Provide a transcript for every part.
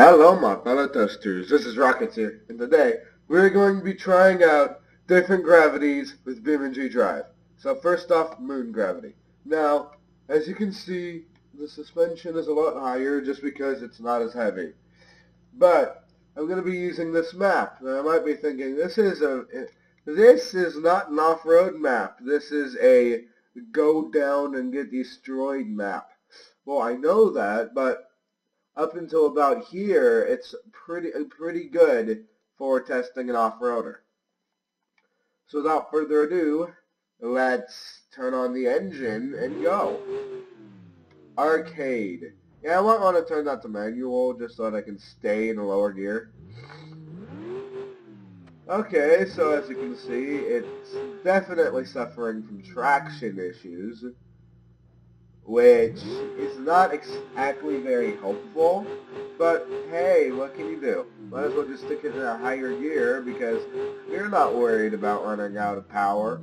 Hello my fellow testers, this is Rockets here, and today we're going to be trying out different gravities with BeamNG Drive. So first off, moon gravity. Now, as you can see, the suspension is a lot higher just because it's not as heavy. But I'm going to be using this map. Now I might be thinking, this is not an off-road map. This is a go down and get destroyed map. Well, I know that, but up until about here, it's pretty good for testing an off-roader. So without further ado, let's turn on the engine and go. Arcade. Yeah, I might want to turn that to manual just so that I can stay in a lower gear. Okay, so as you can see, it's definitely suffering from traction issues, which is not exactly very helpful, but hey, what can you do? Might as well just stick it in a higher gear because you're not worried about running out of power.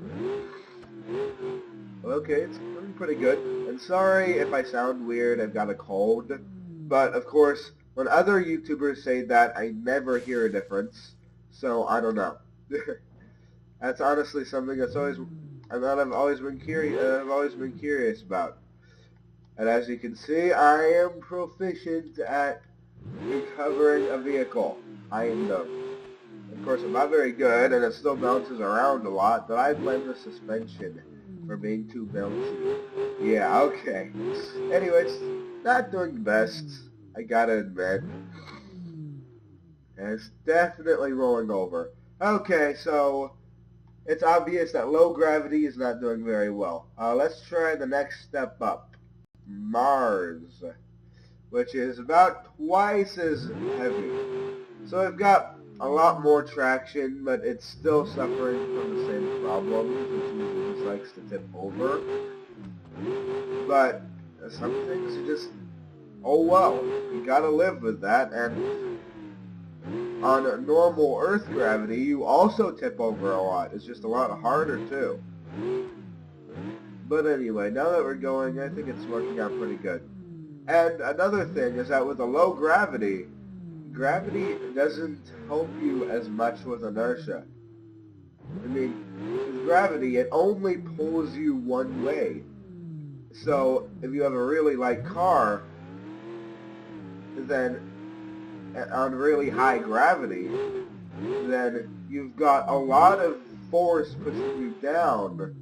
Okay, it's doing pretty good. And sorry if I sound weird, I've got a cold, but of course, when other YouTubers say that, I never hear a difference, so I don't know. That's honestly something I've always been curious about. And as you can see, I am proficient at recovering a vehicle. I am though. Of course, I'm not very good, and it still bounces around a lot, but I blame the suspension for being too bouncy. Yeah, okay. Anyways, not doing the best, I gotta admit. And it's definitely rolling over. Okay, so it's obvious that low gravity is not doing very well. Let's try the next step up. Mars, which is about twice as heavy. So I've got a lot more traction, but it's still suffering from the same problems, which usually just likes to tip over. But some things are just, oh well, you gotta live with that, and on normal Earth gravity, you also tip over a lot. It's just a lot harder too. But anyway, now that we're going, I think it's working out pretty good. And another thing is that with a low gravity, gravity doesn't help you as much with inertia. I mean, with gravity, it only pulls you one way. So, if you have a really light car, then on really high gravity, then you've got a lot of force pushing you down,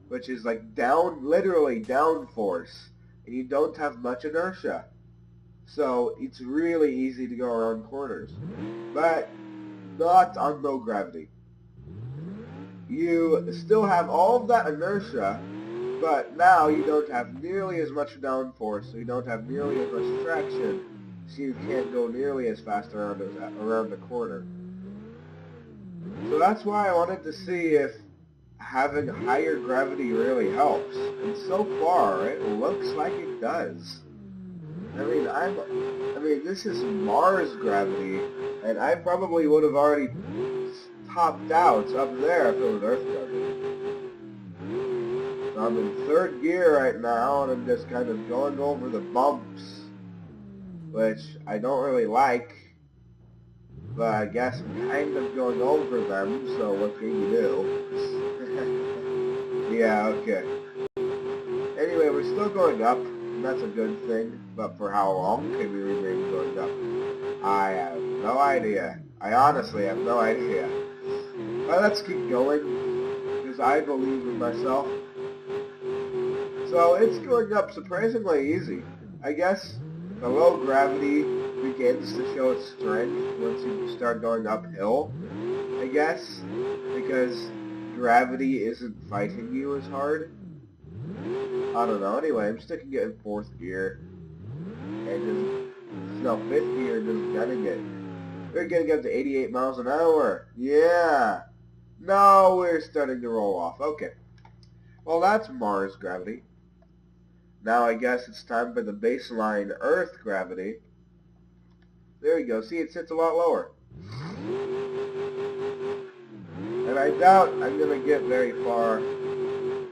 which is like literally down force, and you don't have much inertia. So it's really easy to go around corners, but not on low gravity. You still have all of that inertia, but now you don't have nearly as much downforce, so you don't have nearly as much traction, so you can't go nearly as fast around the corner. So that's why I wanted to see if having higher gravity really helps, and so far it looks like it does. I mean this is Mars gravity, and I probably would have already topped out up there if it was Earth gravity. I'm in third gear right now, and I'm just kind of going over the bumps, which I don't really like, but I guess I'm kind of going over them, so what can you do? Yeah, okay. Anyway, we're still going up, and that's a good thing, but for how long can we remain going up? I have no idea. I honestly have no idea. But let's keep going, because I believe in myself. So it's going up surprisingly easy. I guess the low gravity begins to show its strength once you start going uphill, I guess, because gravity isn't fighting you as hard. I don't know. Anyway, I'm sticking it in fourth gear, and fifth gear, just gunning it. We're getting up to 88 miles an hour. Yeah. No, we're starting to roll off. Okay. Well, that's Mars gravity. Now I guess it's time for the baseline Earth gravity. There you go. See, it sits a lot lower. And I doubt I'm going to get very far.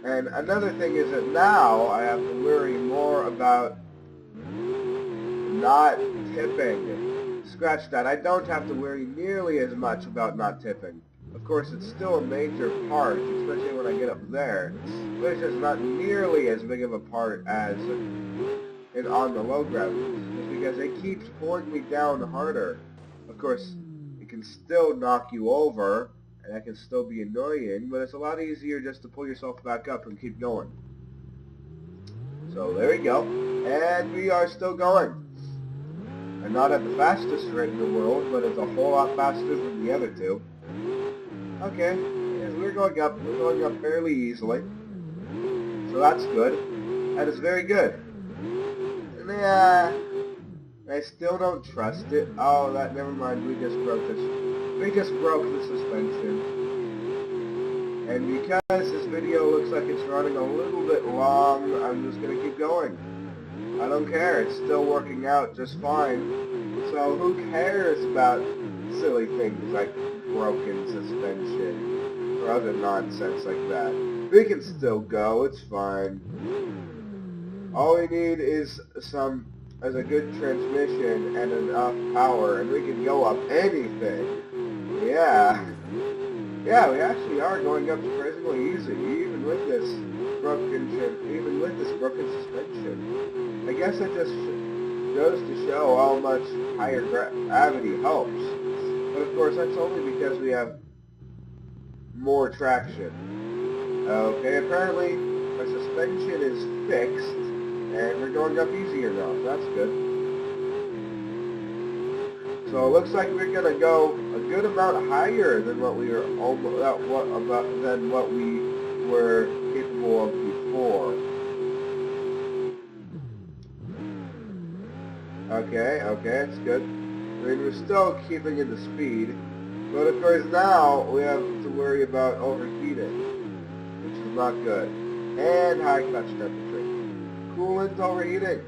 And another thing is that now I have to worry more about not tipping scratch that. I don't have to worry nearly as much about not tipping. Of course, it's still a major part, especially when I get up there, but it's just not nearly as big of a part as on the low gravity, just because it keeps pulling me down harder. Of course, it can still knock you over, and that can still be annoying, but it's a lot easier just to pull yourself back up and keep going. So there we go, and we are still going. And not at the fastest rate in the world, but it's a whole lot faster than the other two. Okay, yeah, we're going up fairly easily. So that's good. That is very good. Nah, I still don't trust it. Oh, never mind, we just broke this. We just broke the suspension. And because this video looks like it's running a little bit long, I'm just going to keep going. I don't care, it's still working out just fine. So who cares about silly things like broken suspension or other nonsense like that? We can still go, it's fine. All we need is a good transmission and enough power, and we can go up anything. Yeah. Yeah, we actually are going up surprisingly easy, even with this broken suspension. I guess it just goes to show how much higher gravity helps. But of course, that's only because we have more traction. Okay, apparently our suspension is fixed, and we're going up easier now, so that's good. So it looks like we're going to go a good amount higher than what we were capable of before. Okay, that's good. I mean, we're still keeping in the speed, but of course now we have to worry about overheating, which is not good. And high clutch temperature. Coolant overheating.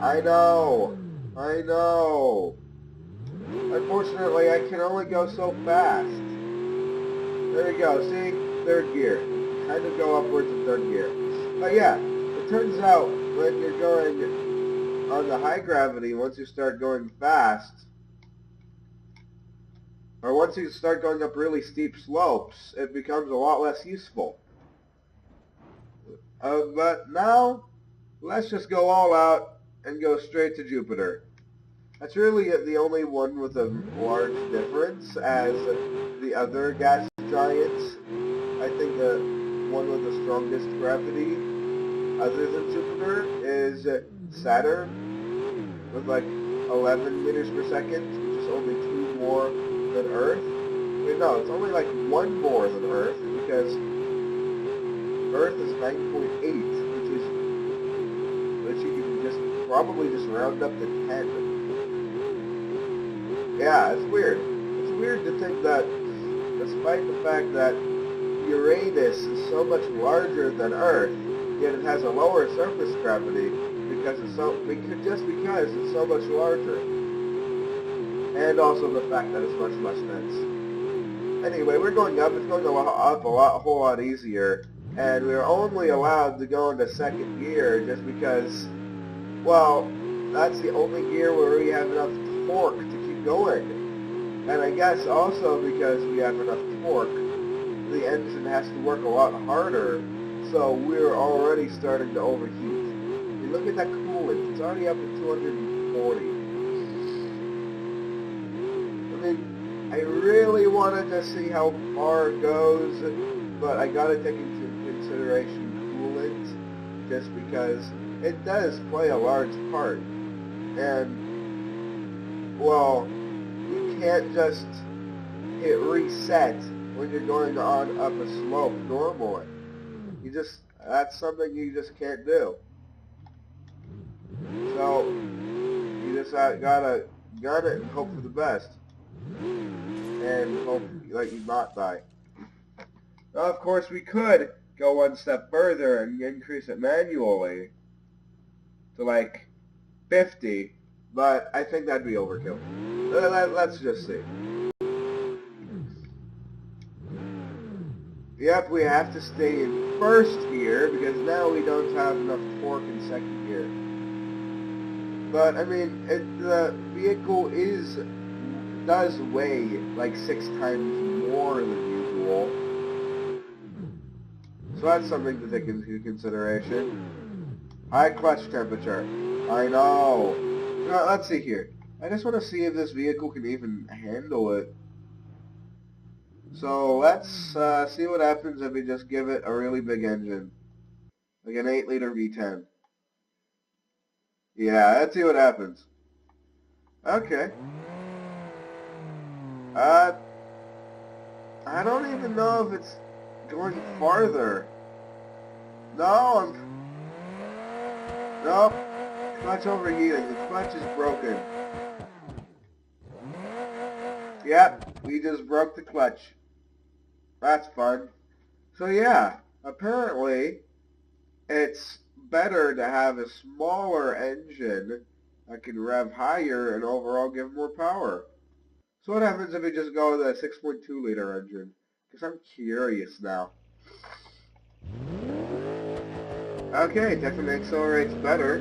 I know. Unfortunately, I can only go so fast. There you go, see? Third gear. Kind of go upwards in third gear. But yeah, it turns out when you're going on the high gravity, once you start going fast, or once you start going up really steep slopes, it becomes a lot less useful. But now, let's just go all out and go straight to Jupiter. That's really the only one with a large difference as the other gas giants. I think the one with the strongest gravity, other than Jupiter, is Saturn, with like 11 meters per second, which is only 2 more than Earth. Wait, no, it's only like 1 more than Earth, because Earth is 9.8, which you can probably just round up to 10. Yeah, it's weird. It's weird to think that, despite the fact that Uranus is so much larger than Earth, yet it has a lower surface gravity because it's because it's so much larger, and also the fact that it's much less dense. Anyway, we're going up. It's going up a whole lot easier, and we're only allowed to go into second gear just because, well, that's the only gear where we have enough torque to keep going. And I guess also because we have enough torque, the engine has to work a lot harder, so we're already starting to overheat. And look at that coolant, it's already up to 240. I mean, I really wanted to see how far it goes, but I gotta take into consideration coolant, just because it does play a large part. And, well, you can't just hit reset when you're going on up a slope normally. That's something you just can't do. So, you just gotta gun it and hope for the best. And hope that you not die. Now, of course, we could go one step further and increase it manually to like 50, but I think that'd be overkill. Let's just see. Yep, we have to stay in first gear because now we don't have enough torque in second gear. But, I mean, the vehicle is does weigh like 6 times more than usual. So that's something to take into consideration. High clutch temperature. I know. Now, let's see here. I just want to see if this vehicle can even handle it. So let's see what happens if we just give it a really big engine. Like an 8-liter V10. Yeah, let's see what happens. Okay. I don't even know if it's going farther. No, nope. Clutch overheating. The clutch is broken. Yep, we just broke the clutch. That's fun. So yeah, apparently it's better to have a smaller engine that can rev higher and overall give more power. So what happens if we just go with a 6.2 liter engine? Because I'm curious now. Okay, definitely accelerates better,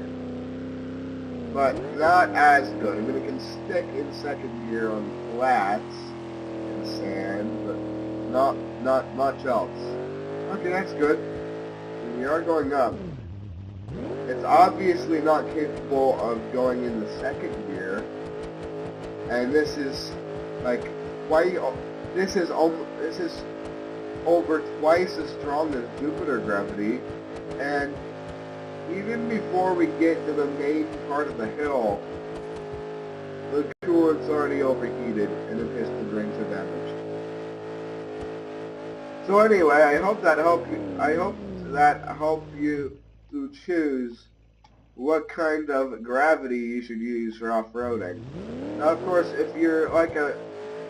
but not as good. I mean, it can stick in second gear on flats and sand, but not much else. Okay, that's good. We are going up. It's obviously not capable of going in the second gear, and this is like this is over twice as strong as Jupiter gravity, and even before we get to the main part of the hill, the coolant's already overheated and the piston rings are damaged. So anyway, I hope that helped you to choose what kind of gravity you should use for off-roading. Now, of course, if you're like a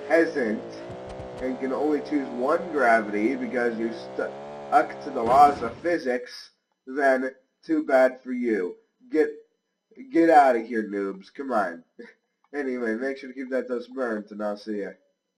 peasant and can only choose one gravity because you're stuck to the laws of physics, then too bad for you. Get out of here, noobs. Come on. Anyway, make sure to keep that dose burnt, and I'll see ya.